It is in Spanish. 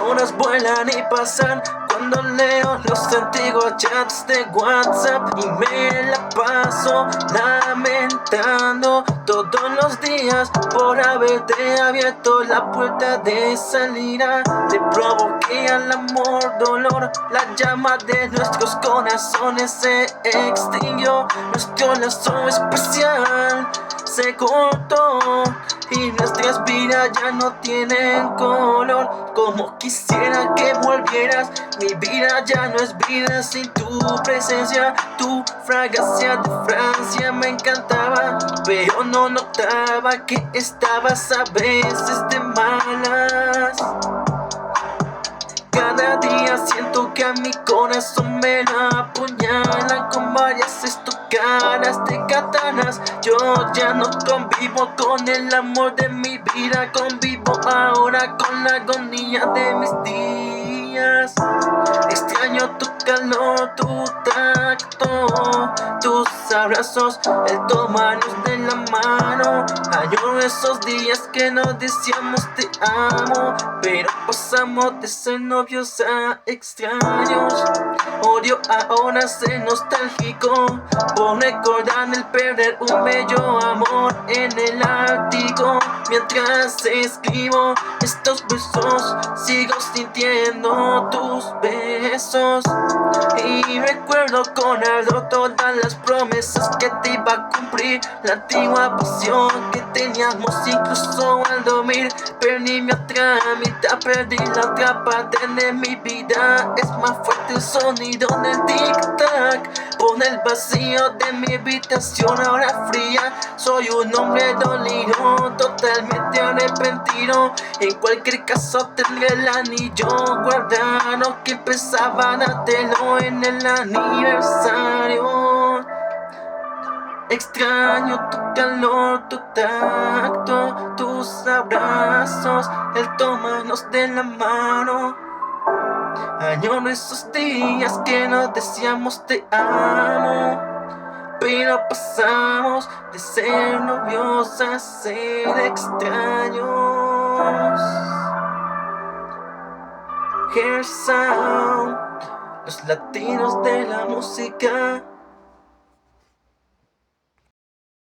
horas vuelan y pasan cuando leo los antiguos chats de WhatsApp y me la paso lamentando todos los días por haberte abierto la puerta de salida. Le provoqué al amor dolor, la llama de nuestros corazones se extinguió, nuestro lazo especial se cortó y nuestras vidas ya no tienen color. Como quisiera que volvieras, mi vida ya no es vida sin tu presencia. Tu fragancia de Francia me encantaba, pero no notaba que estabas a veces de malas. Cada día siento que a mi corazón me la apuñalan con varias estocadas de katanas. Yo ya no convivo con el amor de mi vida, convivo ahora con la agonía de mis días. Extraño tu calor, tu tacto, tus abrazos, el tomarnos de la mano. Añoro esos días que nos decíamos te amo, pero pasamos de ser novios a extraños. Odio ahora ser nostálgico por recordar el perder un bello amor en el Ártico. Mientras escribo estos versos sigo sintiendo tus besos y recuerdo con ardor todas las promesas que te iba a cumplir. La antigua pasión que teníamos incluso al dormir. Perdí mi otra mitad, perdí la otra parte de mi vida. Es más fuerte el sonido del tic-tac por el vacío de mi habitación ahora fría. Soy un hombre dolido, totalmente arrepentido. En cualquier caso tendré el anillo guardado que empezaba a dártelo en el aniversario. Extraño tu calor, tu tacto, tus abrazos, el tomarnos de la mano. Añoro esos días que nos decíamos te amo, pero pasamos de ser novios a ser extraños. Hair Sound, los latinos de la música.